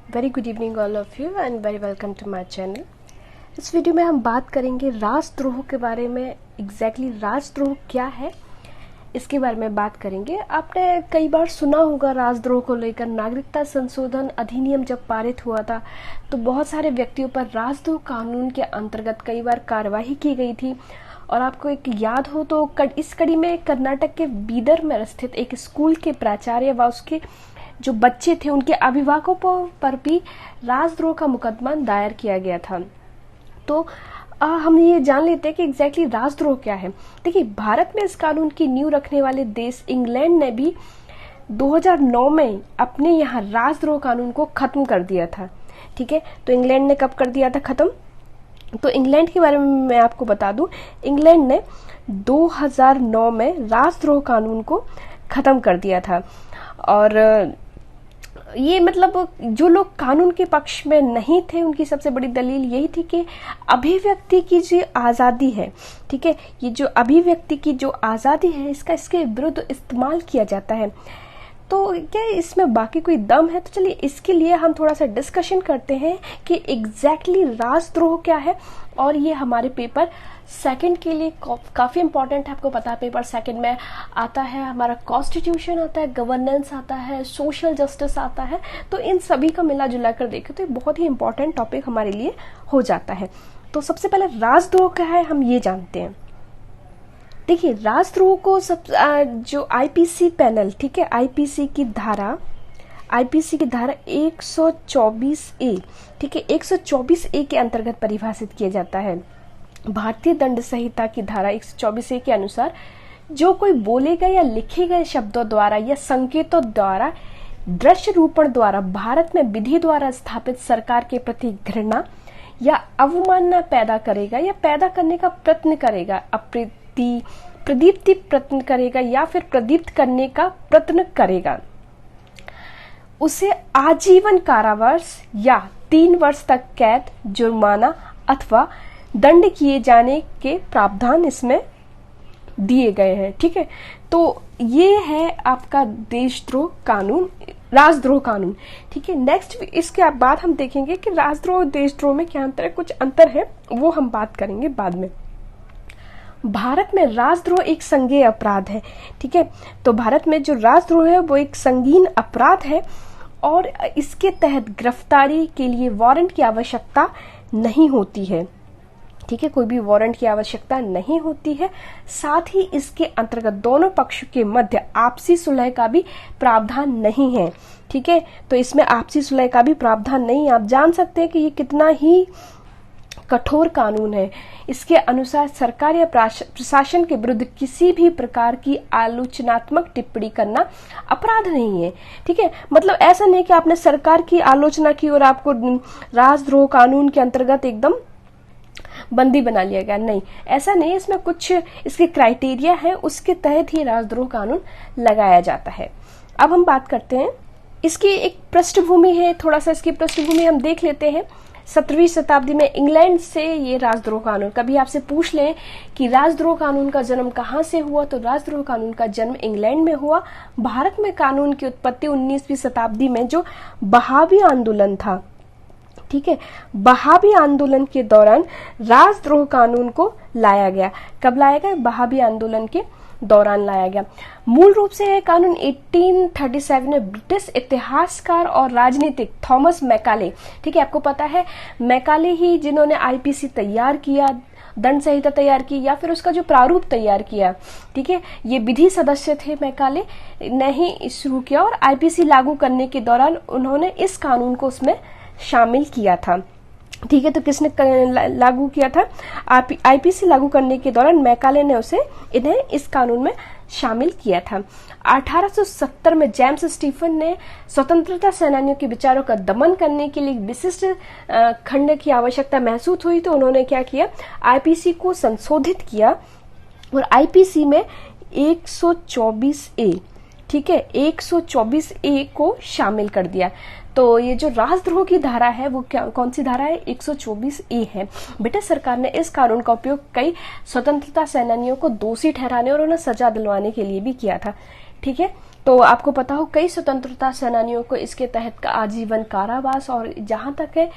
Very good evening all of you and very welcome to my channel. इस video में हम बात करेंगे राजद्रोह के बारे में। एग्जैक्टली राजद्रोह क्या है इसके बारे में बात करेंगे। आपने कई बार सुना होगा राजद्रोह को लेकर। नागरिकता संशोधन अधिनियम जब पारित हुआ था तो बहुत सारे व्यक्तियों पर राजद्रोह कानून के अंतर्गत कई बार कार्यवाही की गई थी। और आपको एक याद हो तो इस कड़ी में कर्नाटक के बीदर में स्थित एक स्कूल के प्राचार्य व उसके जो बच्चे थे उनके अभिभावकों पर भी राजद्रोह का मुकदमा दायर किया गया था। तो हम ये जान लेते हैं कि एग्जैक्टली राजद्रोह क्या है। देखिए, भारत में इस कानून की नींव रखने वाले देश इंग्लैंड ने भी 2009 में अपने यहाँ राजद्रोह कानून को खत्म कर दिया था। ठीक है, तो इंग्लैंड ने कब कर दिया था खत्म? तो इंग्लैंड के बारे में मैं आपको बता दूं, इंग्लैंड ने 2009 में राजद्रोह कानून को खत्म कर दिया था। और ये मतलब जो लोग कानून के पक्ष में नहीं थे उनकी सबसे बड़ी दलील यही थी कि अभिव्यक्ति की जो आजादी है, ठीक है, ये जो अभिव्यक्ति की जो आजादी है इसका इसके विरुद्ध इस्तेमाल किया जाता है। तो क्या इसमें बाकी कोई दम है? तो चलिए इसके लिए हम थोड़ा सा डिस्कशन करते हैं कि एग्जैक्टली राजद्रोह क्या है। और ये हमारे पेपर सेकंड के लिए काफी इंपॉर्टेंट है। आपको पता है पेपर सेकंड में आता है हमारा कॉन्स्टिट्यूशन आता है, गवर्नेंस आता है, सोशल जस्टिस आता है। तो इन सभी का मिला जुला कर देखें तो ये बहुत ही इंपॉर्टेंट टॉपिक हमारे लिए हो जाता है। तो सबसे पहले राजद्रोह क्या है हम ये जानते हैं। देखिए, राजद्रोह को जो आईपीसी पैनल, ठीक है, आईपीसी की धारा 124A, ठीक है, 124A के अंतर्गत परिभाषित किया जाता है। भारतीय दंड संहिता की धारा 124A के अनुसार जो कोई बोले गए या लिखे गए शब्दों द्वारा या संकेतों द्वारा दृश्य रूपण द्वारा भारत में विधि द्वारा स्थापित सरकार के प्रति घृणा या अवमानना पैदा करेगा या पैदा करने का प्रयत्न करेगा, प्रदीप्ति प्रयत्न करेगा या फिर प्रदीप्त करने का प्रयत्न करेगा, उसे आजीवन कारावास या 3 वर्ष तक कैद, जुर्माना अथवा दंड किए जाने के प्रावधान इसमें दिए गए हैं। ठीक है, तो ये है आपका देशद्रोह कानून, राजद्रोह कानून। ठीक है, नेक्स्ट इसके बाद हम देखेंगे कि राजद्रोह और देशद्रोह में क्या अंतर है। कुछ अंतर है वो हम बात करेंगे बाद में। भारत में राजद्रोह एक संज्ञेय अपराध है। ठीक है, तो भारत में जो राजद्रोह है वो एक संगीन अपराध है और इसके तहत गिरफ्तारी के लिए वारंट की आवश्यकता नहीं होती है। ठीक है, कोई भी वारंट की आवश्यकता नहीं होती है। साथ ही इसके अंतर्गत दोनों पक्षों के मध्य आपसी सुलह का भी प्रावधान नहीं है। ठीक है, तो इसमें आपसी सुलह का भी प्रावधान नहीं है। आप जान सकते हैं कि ये कितना ही कठोर कानून है। इसके अनुसार सरकार या प्रशासन के विरुद्ध किसी भी प्रकार की आलोचनात्मक टिप्पणी करना अपराध नहीं है। ठीक है, मतलब ऐसा नहीं कि आपने सरकार की आलोचना की और आपको राजद्रोह कानून के अंतर्गत एकदम बंदी बना लिया गया, नहीं, ऐसा नहीं। इसमें कुछ इसके क्राइटेरिया है, उसके तहत ही राजद्रोह कानून लगाया जाता है। अब हम बात करते हैं इसकी एक पृष्ठभूमि है, थोड़ा सा इसकी पृष्ठभूमि हम देख लेते हैं। 17वीं शताब्दी में इंग्लैंड से ये राजद्रोह कानून, कभी आपसे पूछ लें कि राजद्रोह कानून का जन्म कहाँ से हुआ, तो राजद्रोह कानून का जन्म इंग्लैंड में हुआ। भारत में कानून की उत्पत्ति 19वीं शताब्दी में जो बहावी आंदोलन था, ठीक है, बहावी आंदोलन के दौरान राजद्रोह कानून को लाया गया। कब लाया गया? बहावी आंदोलन के दौरान लाया गया। मूल रूप से यह कानून 1837 में ब्रिटिश इतिहासकार और राजनीतिक थॉमस मैकाले, ठीक है, आपको पता है मैकाले ही जिन्होंने आईपीसी तैयार किया, दंड संहिता तैयार की या फिर उसका जो प्रारूप तैयार किया, ठीक है, ये विधि सदस्य थे, मैकाले ने ही शुरू किया। और आईपीसी लागू करने के दौरान उन्होंने इस कानून को उसमें शामिल किया था। ठीक है, तो किसने लागू किया था? आईपीसी लागू करने के दौरान मैकाले ने इन्हें इस कानून में शामिल किया था। 1870 में जेम्स स्टीफन ने स्वतंत्रता सेनानियों के विचारों का दमन करने के लिए विशिष्ट खंड की आवश्यकता महसूस हुई, तो उन्होंने क्या किया? आईपीसी को संशोधित किया और आईपीसी में 124A, ठीक है, 124A को शामिल कर दिया। तो ये जो राजद्रोह की धारा है वो कौन सी धारा है? 124A है। ब्रिटिश सरकार ने इस कानून का उपयोग कई स्वतंत्रता सेनानियों को दोषी ठहराने और उन्हें सजा दिलवाने के लिए भी किया था। ठीक है, तो आपको पता हो कई स्वतंत्रता सेनानियों को इसके तहत का आजीवन कारावास, और जहां तक है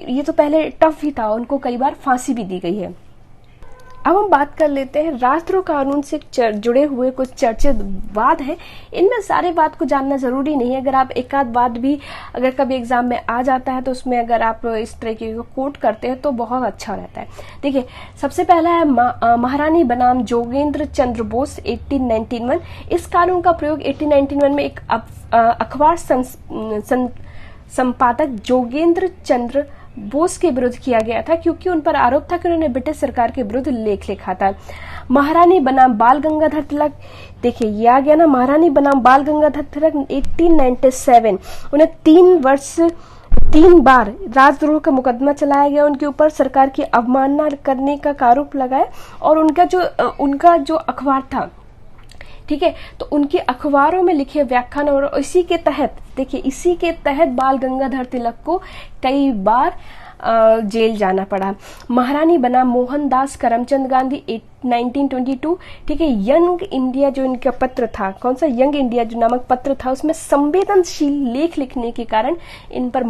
ये तो पहले टफ ही था, उनको कई बार फांसी भी दी गई है। अब हम बात कर लेते हैं राजद्रोह कानून से जुड़े हुए कुछ चर्चित वाद हैं। इनमें सारे बात को जानना जरूरी नहीं है, अगर आप एक आध बात भी अगर कभी एग्जाम में आ जाता है तो उसमें अगर आप इस तरीके को कोट करते हैं तो बहुत अच्छा रहता है। देखिए, सबसे पहला है महारानी बनाम जोगेंद्र चंद्र बोस 1891। इस कानून का प्रयोग 1891 में एक अखबार संपादक जोगेंद्र चंद्र बोस के विरुद्ध किया गया था, क्योंकि उन पर आरोप था कि उन्होंने ब्रिटिश सरकार के विरुद्ध लेख लिखा था। महारानी बनाम बाल गंगाधर तिलक, देखिए ये आ गया ना, महारानी बनाम बाल गंगाधर तिलक 1897। उन्हें 3 बार राजद्रोह का मुकदमा चलाया गया, उनके ऊपर सरकार की अवमानना करने का आरोप लगाया, और उनका जो अखबार था, ठीक है, तो उनके अखबारों में लिखे व्याख्यान, और इसी के तहत बाल गंगाधर तिलक को कई बार जेल जाना पड़ा। महारानी बनाम मोहनदास करमचंद गांधी 1922, ठीक है, यंग इंडिया जो इनका पत्र था, कौन सा यंग इंडिया जो नामक पत्र था, उसमें संवेदनशील लेख लिखने के कारण इन पर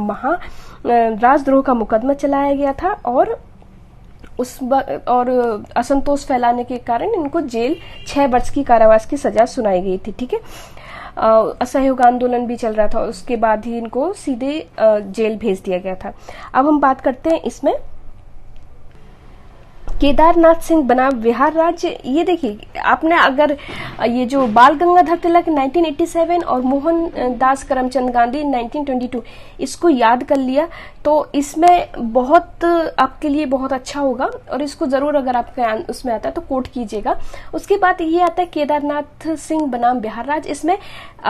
राजद्रोह का मुकदमा चलाया गया था, और असंतोष फैलाने के कारण इनको जेल 6 वर्ष की कारावास की सजा सुनाई गई थी। ठीक है, असहयोग आंदोलन भी चल रहा था, उसके बाद ही इनको सीधे जेल भेज दिया गया था। अब हम बात करते हैं इसमें केदारनाथ सिंह बनाम बिहार राज्य। ये देखिए, आपने अगर ये जो बाल गंगाधर तिलक 1987 और मोहनदास करमचंद गांधी 1922 इसको याद कर लिया तो इसमें बहुत आपके लिए बहुत अच्छा होगा, और इसको जरूर अगर आपके उसमें आता है तो कोट कीजिएगा। उसके बाद ये आता है केदारनाथ सिंह बनाम बिहार राज्य। इसमें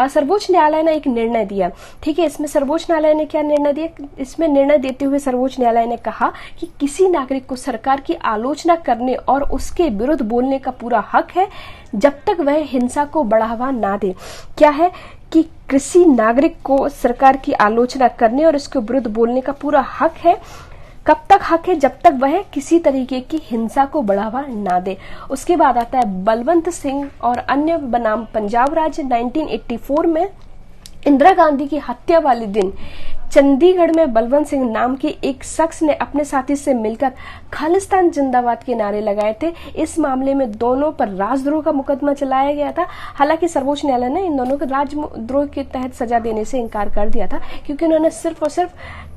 सर्वोच्च न्यायालय ने एक निर्णय दिया। ठीक है, इसमें सर्वोच्च न्यायालय ने क्या निर्णय दिया? इसमें निर्णय देते हुए सर्वोच्च न्यायालय ने कहा कि किसी नागरिक को सरकार की आलोचना करने और उसके विरुद्ध बोलने का पूरा हक है जब तक वह हिंसा को बढ़ावा ना दे। क्या है कि किसी नागरिक को सरकार की आलोचना करने और उसके विरुद्ध बोलने का पूरा हक है। कब तक हक है? जब तक वह किसी तरीके की हिंसा को बढ़ावा ना दे। उसके बाद आता है बलवंत सिंह और अन्य बनाम पंजाब राज्य 1984 में इंदिरा गांधी की हत्या वाले दिन चंडीगढ़ में बलवंत सिंह नाम के एक शख्स ने अपने साथी से मिलकर खालिस्तान जिंदाबाद के नारे लगाए थे। इस मामले में दोनों पर राजद्रोह का मुकदमा चलाया गया था। हालांकि सर्वोच्च न्यायालय ने इन दोनों को राजद्रोह के तहत सजा देने से इनकार कर दिया था, क्योंकि उन्होंने सिर्फ और सिर्फ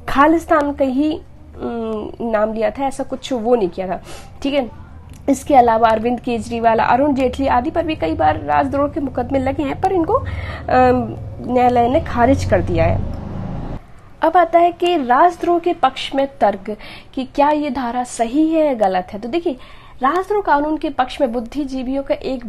खालिस्तान का ही नाम लिया था, ऐसा कुछ वो नहीं किया था। ठीक है, इसके अलावा अरविंद केजरीवाल, अरुण जेटली आदि पर भी कई बार राजद्रोह के मुकदमे लगे हैं, पर इनको न्यायालय ने खारिज कर दिया है। अब आता है कि राजद्रोह के पक्ष में तर्क कि क्या ये धारा सही है या गलत है। तो देखिए, राजद्रोह कानून के पक्ष में बुद्धिजीवियों का एक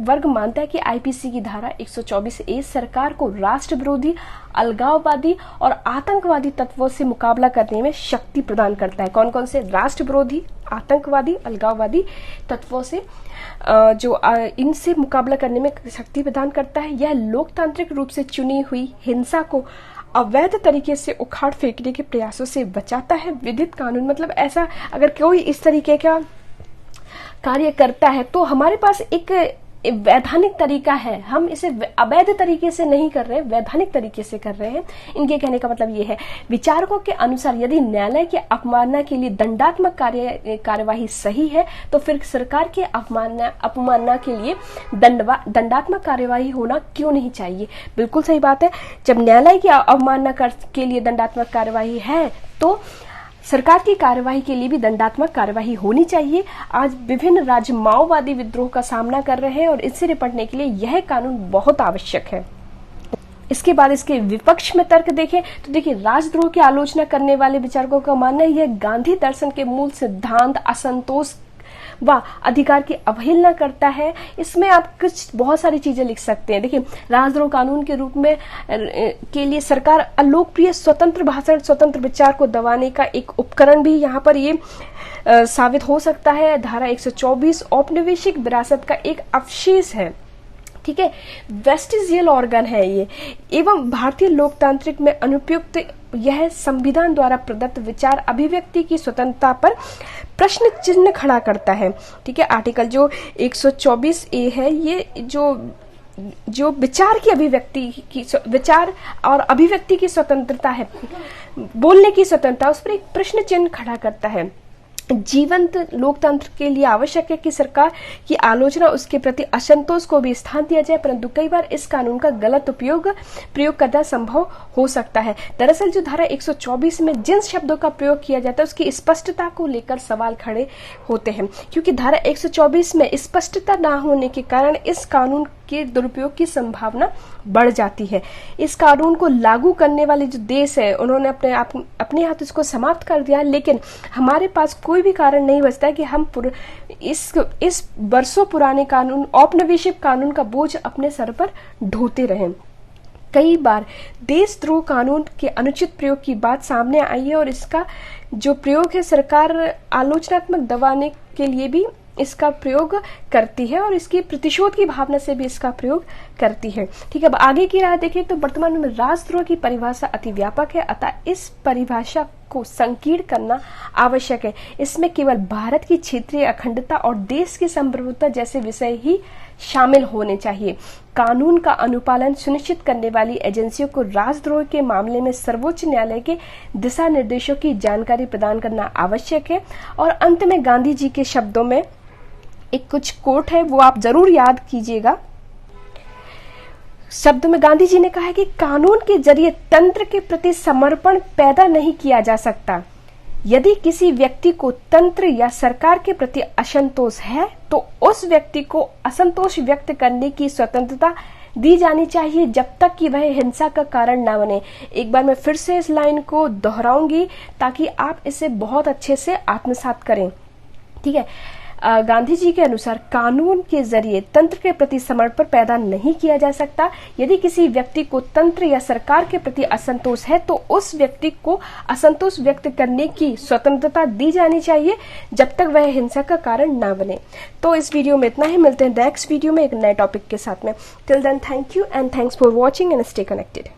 वर्ग मानता है कि आईपीसी की धारा 124A सरकार को राष्ट्र विरोधी, अलगाववादी और आतंकवादी तत्वों से मुकाबला करने में शक्ति प्रदान करता है। कौन कौन से? राष्ट्र विरोधी, आतंकवादी, अलगाववादी तत्वों से जो इनसे मुकाबला करने में शक्ति प्रदान करता है। यह लोकतांत्रिक रूप से चुनी हुई हिंसा को अवैध तरीके से उखाड़ फेंकने के प्रयासों से बचाता है। विधिक कानून मतलब ऐसा अगर कोई इस तरीके का कार्य करता है तो हमारे पास एक वैधानिक तरीका है, हम इसे अवैध तरीके से नहीं कर रहे हैं, वैधानिक तरीके से कर रहे हैं। इनके कहने का मतलब ये है, विचारकों के अनुसार यदि न्यायालय की अवमानना के लिए दंडात्मक कार्यवाही सही है तो फिर सरकार के अपमानना के लिए दंडात्मक कार्यवाही होना क्यों नहीं चाहिए? बिल्कुल सही बात है। जब न्यायालय की अवमानना के लिए दंडात्मक कार्यवाही है तो सरकार की कार्यवाही के लिए भी दंडात्मक कार्यवाही होनी चाहिए। आज विभिन्न राज्य माओवादी विद्रोह का सामना कर रहे हैं और इससे निपटने के लिए यह कानून बहुत आवश्यक है। इसके बाद इसके विपक्ष में तर्क देखें तो देखिए, राजद्रोह की आलोचना करने वाले विचारकों का मानना है यह गांधी दर्शन के मूल सिद्धांत असंतोष व अधिकार की अवहेलना करता है। इसमें आप कुछ बहुत सारी चीजें लिख सकते हैं। देखिए, राजद्रोह कानून के रूप में के लिए सरकार अलोकप्रिय स्वतंत्र भाषण, स्वतंत्र विचार को दबाने का एक उपकरण भी यहाँ पर ये साबित हो सकता है। धारा 124 औपनिवेशिक विरासत का एक अवशेष है। ठीक है, वेस्टिजियल ऑर्गन है ये, एवं भारतीय लोकतांत्रिक में अनुपयुक्त यह संविधान द्वारा प्रदत्त विचार अभिव्यक्ति की स्वतंत्रता पर प्रश्न चिन्ह खड़ा करता है। ठीक है, आर्टिकल जो 124A है, ये जो जो विचार की अभिव्यक्ति की विचार और अभिव्यक्ति की स्वतंत्रता है, बोलने की स्वतंत्रता, उस पर एक प्रश्न चिन्ह खड़ा करता है। जीवंत लोकतंत्र के लिए आवश्यक है कि सरकार की आलोचना, उसके प्रति असंतोष को भी स्थान दिया जाए, परंतु कई बार इस कानून का गलत प्रयोग करना संभव हो सकता है। दरअसल जो धारा 124 में जिन शब्दों का प्रयोग किया जाता है उसकी स्पष्टता को लेकर सवाल खड़े होते हैं, क्योंकि धारा 124 में स्पष्टता न होने के कारण इस कानून के दुरुपयोग की संभावना बढ़ जाती है। इस कानून को लागू करने वाले जो देश है उन्होंने अपने हाथ इसको समाप्त कर दिया, लेकिन हमारे पास कोई भी कारण नहीं बचता है कि हम इस वर्षों पुराने कानून, औपनिवेशिक कानून का बोझ अपने सर पर ढोते रहें। कई बार देशद्रोह कानून के अनुचित प्रयोग की बात सामने आई है और इसका जो प्रयोग है सरकार आलोचनात्मक दबाने के लिए भी इसका प्रयोग करती है और इसकी प्रतिशोध की भावना से भी इसका प्रयोग करती है। ठीक है, अब आगे की राह देखें तो वर्तमान में राष्ट्रद्रोह की परिभाषा अति व्यापक है, अतः इस परिभाषा को संकीर्ण करना आवश्यक है। इसमें केवल भारत की क्षेत्रीय अखंडता और देश की संप्रभुता जैसे विषय ही शामिल होने चाहिए। कानून का अनुपालन सुनिश्चित करने वाली एजेंसियों को राष्ट्रद्रोह के मामले में सर्वोच्च न्यायालय के दिशा निर्देशों की जानकारी प्रदान करना आवश्यक है। और अंत में गांधी जी के शब्दों में एक कुछ कोट है, वो आप जरूर याद कीजिएगा। शब्दों में गांधी जी ने कहा है कि कानून के जरिए तंत्र के प्रति समर्पण पैदा नहीं किया जा सकता। यदि किसी व्यक्ति को तंत्र या सरकार के प्रति असंतोष है तो उस व्यक्ति को असंतोष व्यक्त करने की स्वतंत्रता दी जानी चाहिए जब तक कि वह हिंसा का कारण ना बने। एक बार मैं फिर से इस लाइन को दोहराऊंगी ताकि आप इसे बहुत अच्छे से आत्मसात करें। ठीक है, गांधी जी के अनुसार कानून के जरिए तंत्र के प्रति समर्पण पैदा नहीं किया जा सकता। यदि किसी व्यक्ति को तंत्र या सरकार के प्रति असंतोष है तो उस व्यक्ति को असंतोष व्यक्त करने की स्वतंत्रता दी जानी चाहिए जब तक वह हिंसा का कारण ना बने। तो इस वीडियो में इतना ही, मिलते हैं नेक्स्ट वीडियो में एक नए टॉपिक के साथ में। Till then thank you and thanks for watching and stay connected.